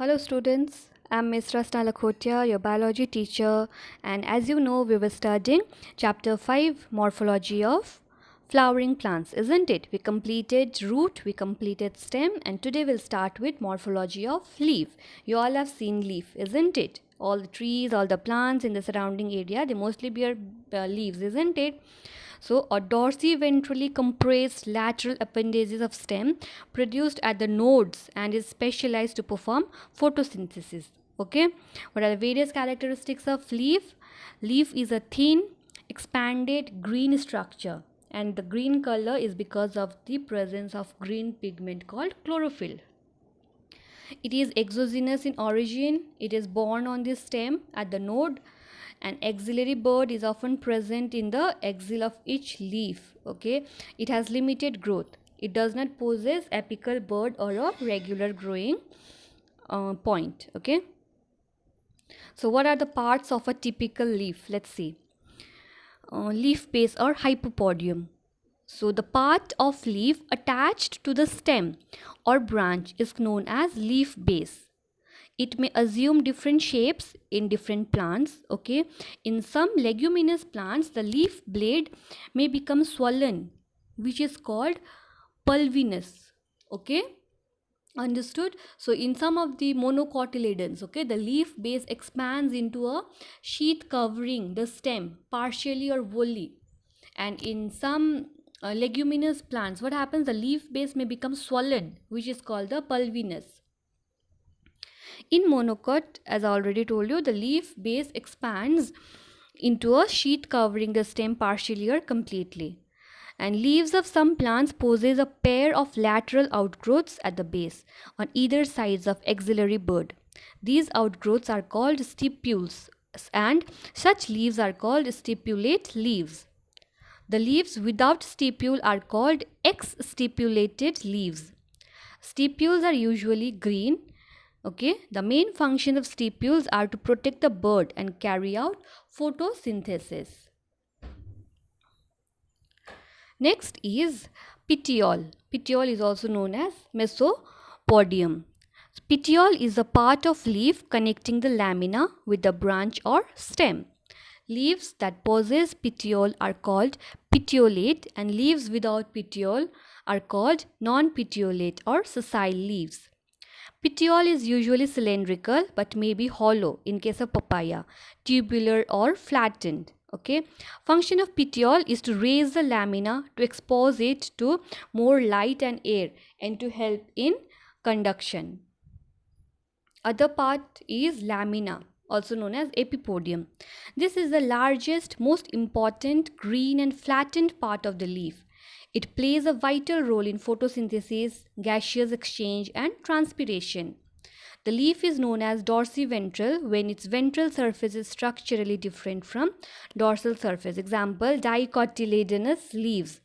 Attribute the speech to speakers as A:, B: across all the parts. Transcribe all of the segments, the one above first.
A: Hello students, I'm Ms. Rasna Lakhotia, your biology teacher, and as you know we were studying chapter 5 morphology of flowering plants, isn't it? We completed root, we completed stem, and today we'll start with morphology of leaf. You all have seen leaf, isn't it? All the trees, all the plants in the surrounding area, they mostly bear leaves, isn't it? So, a dorsiventrally compressed lateral appendages of stem produced at the nodes and is specialized to perform photosynthesis. Okay, what are the various characteristics of leaf? Leaf is a thin, expanded green structure, and the green color is because of the presence of green pigment called chlorophyll. It is exogenous in origin. It is borne on the stem at the node. An axillary bud is often present in the axil of each leaf. Okay, it has limited growth. It does not possess apical bud or a regular growing point. Okay, so what are the parts of a typical leaf? Let's see. Leaf base or hypopodium. So the part of leaf attached to the stem or branch is known as leaf base. It may assume different shapes in different plants. Okay, in some leguminous plants the leaf blade may become swollen, which is called pulvinous. Okay, understood. So in some of the monocotyledons, okay, the leaf base expands into a sheath covering the stem partially or wholly, and in some leguminous plants what happens, the leaf base may become swollen, which is called the pulvinous. In monocot, as I already told you, the leaf base expands into a sheath covering the stem partially or completely. And leaves of some plants possess a pair of lateral outgrowths at the base on either sides of axillary bud. These outgrowths are called stipules, and such leaves are called stipulate leaves. The leaves without stipule are called ex-stipulated leaves. Stipules are usually green. Okay, the main function of stipules are to protect the bud and carry out photosynthesis. Next is petiole. Petiole is also known as mesopodium. Petiole is a part of leaf connecting the lamina with the branch or stem. Leaves that possess petiole are called petiolate, and leaves without petiole are called non-petiolate or sessile leaves. Petiole is usually cylindrical but may be hollow in case of papaya, tubular or flattened. Okay, function of petiole is to raise the lamina to expose it to more light and air and to help in conduction. Other part is lamina, also known as epipodium. This is the largest, most important green and flattened part of the leaf. It plays a vital role in photosynthesis, gaseous exchange, and transpiration. The leaf is known as dorsiventral when its ventral surface is structurally different from dorsal surface. Example, dicotyledonous leaves.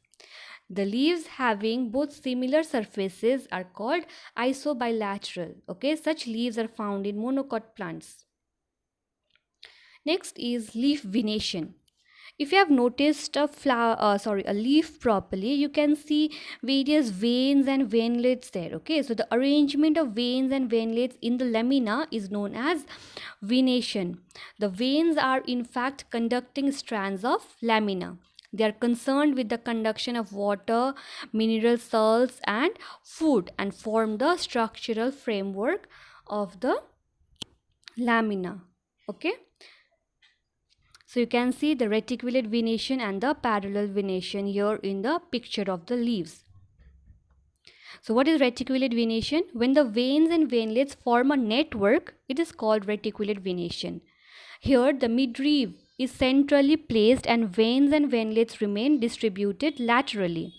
A: The leaves having both similar surfaces are called isobilateral. Okay, such leaves are found in monocot plants. Next is leaf venation. If you have noticed a leaf properly, you can see various veins and veinlets there. Okay, so the arrangement of veins and veinlets in the lamina is known as venation. The veins are in fact conducting strands of lamina. They are concerned with the conduction of water, mineral salts, and food, and form the structural framework of the lamina. Okay, so you can see the reticulate venation and the parallel venation here in the picture of the leaves. So what is reticulate venation? When the veins and veinlets form a network, it is called reticulate venation. Here the midrib is centrally placed and veins and veinlets remain distributed laterally.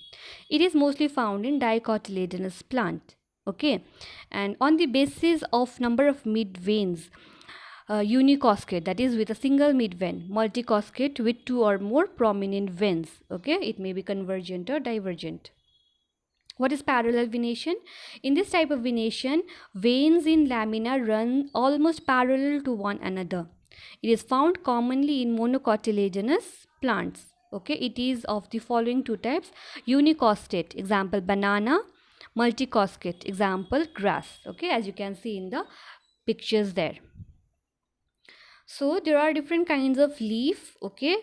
A: It is mostly found in dicotyledonous plant. Okay, and on the basis of number of mid veins, unicoskate, that is with a single mid vein, multicoskate with two or more prominent veins. Okay, it may be convergent or divergent. What is parallel venation? In this type of venation, veins in lamina run almost parallel to one another. It is found commonly in monocotyledonous plants. Okay, it is of the following two types: unicostate, example banana; multicoskate, example grass. Okay, as you can see in the pictures there. So there are different kinds of leaf. Okay,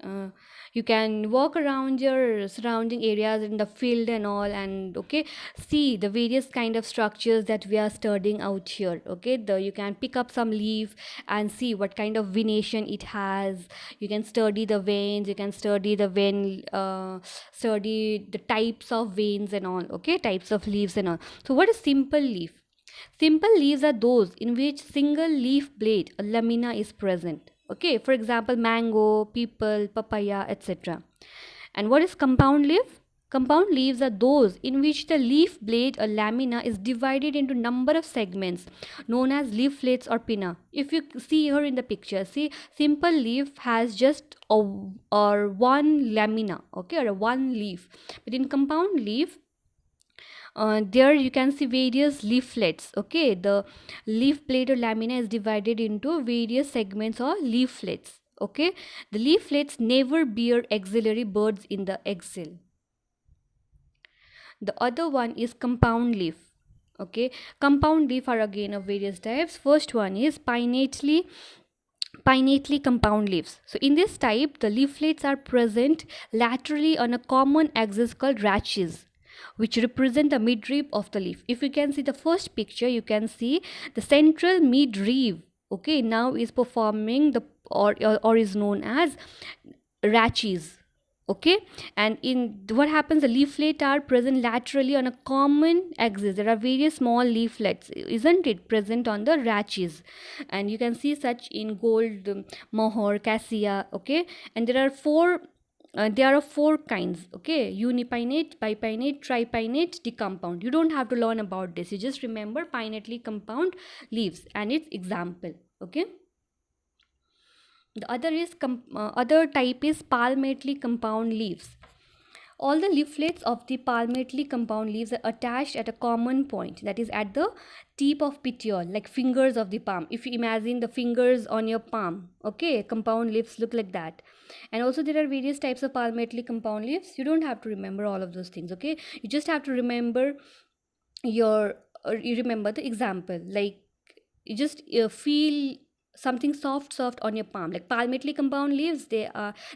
A: uh, you can walk around your surrounding areas in the field and all, and okay, see the various kind of structures that we are studying out here. Okay, the you can pick up some leaf and see what kind of venation it has. You can study the veins, you can study the vein, study the types of veins and all. Okay, types of leaves and all. So what is simple leaf? Simple leaves are those in which single leaf blade, a lamina, is present. Okay, for example, mango, peepal, papaya, etc. And what is compound leaf? Compound leaves are those in which the leaf blade, a lamina, is divided into number of segments known as leaflets or pinna. If you see here in the picture, see, simple leaf has just a or one lamina, okay, or a one leaf. But in compound leaf, there you can see various leaflets. Okay, the leaf blade or lamina is divided into various segments or leaflets. Okay, the leaflets never bear axillary buds in the axil. The other one is compound leaf. Okay, compound leaf are again of various types. First one is pinnately compound leaves. So in this type, the leaflets are present laterally on a common axis called rachis, which represent the midrib of the leaf. If you can see the first picture, you can see the central midrib, okay, now is performing the or is known as rachis. Okay, and in what happens, the leaflet are present laterally on a common axis. There are various small leaflets, isn't it, present on the rachis, and you can see such in gold, mohor, cassia. Okay, and there are four kinds. Okay, unipinnate, bipinnate, tripinnate, decompound. You don't have to learn about this, you just remember pinnately compound leaves and its example. Okay, the other type is palmately compound leaves. All the leaflets of the palmately compound leaves are attached at a common point, that is at the tip of petiole, like fingers of the palm. If you imagine the fingers on your palm, okay, compound leaves look like that. And also there are various types of palmately compound leaves. You don't have to remember all of those things. Okay, you just have to remember your you remember the example, like you just feel something soft on your palm, like palmately compound leaves, they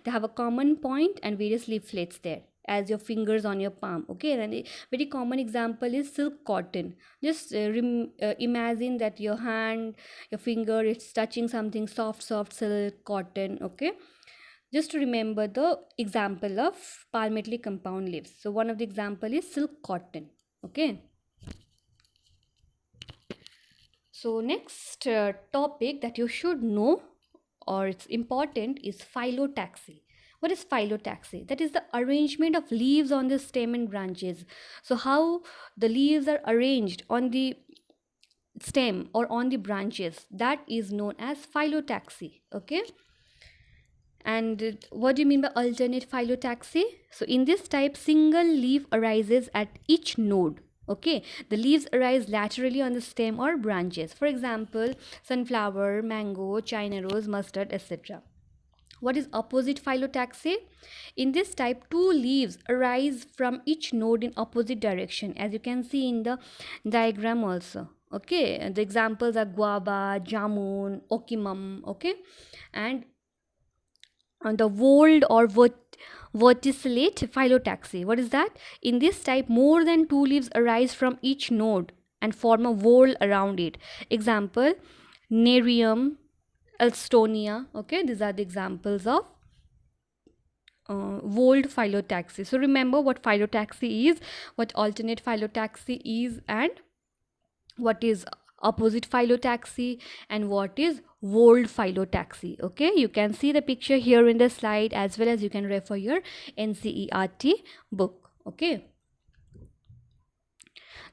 A: have a common point and various leaflets there as your fingers on your palm. Okay, and a very common example is silk cotton. Just imagine that your hand, your finger, it's touching something soft silk cotton. Okay, just to remember the example of palmately compound leaves. So one of the example is silk cotton. Okay, so next topic that you should know or it's important is phyllotaxy. What is phyllotaxy? That is the arrangement of leaves on the stem and branches. So how the leaves are arranged on the stem or on the branches, that is known as phyllotaxy. Okay, and what do you mean by alternate phyllotaxy? So in this type, single leaf arises at each node. Okay, the leaves arise laterally on the stem or branches. For example, sunflower, mango, china rose, mustard, etc. What is opposite phyllotaxy? In this type, two leaves arise from each node in opposite direction, as you can see in the diagram also. Okay, the examples are guava, jamun, okimum. Okay, and the whorled or verticillate phyllotaxy. What is that? In this type, more than two leaves arise from each node and form a whorl around it. Example, Nerium, Elstonia. Okay, these are the examples of whorled phyllotaxy. So remember what phyllotaxy is, what alternate phyllotaxy is, and what is opposite phyllotaxy, and what is whorled phyllotaxy. Okay, you can see the picture here in the slide, as well as you can refer your NCERT book. Okay,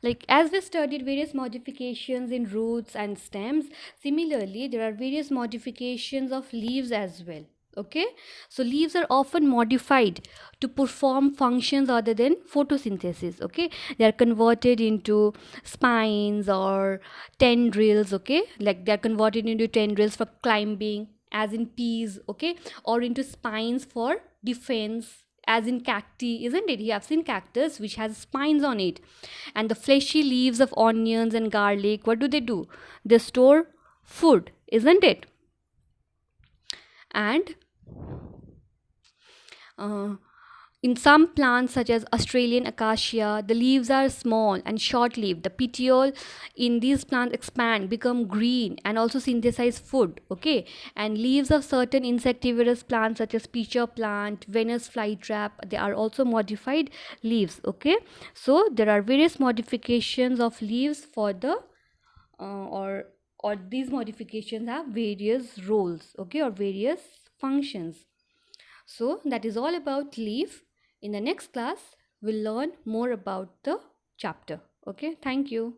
A: like as we studied various modifications in roots and stems, similarly there are various modifications of leaves as well. Okay, so leaves are often modified to perform functions other than photosynthesis. Okay, they are converted into spines or tendrils. Okay, like they are converted into tendrils for climbing, as in peas. Okay, or into spines for defense, as in cacti, isn't it? You have seen cactus which has spines on it. And the fleshy leaves of onions and garlic, what do? They store food, isn't it? And uh, in some plants, such as Australian acacia, the leaves are small and short lived. The petiole in these plants expand, become green, and also synthesize food. Okay, and leaves of certain insectivorous plants, such as pitcher plant, Venus flytrap, they are also modified leaves. Okay, so there are various modifications of leaves for the or these modifications have various roles, okay, or various functions. So that is all about leaf. In the next class, we'll learn more about the chapter. Okay, thank you.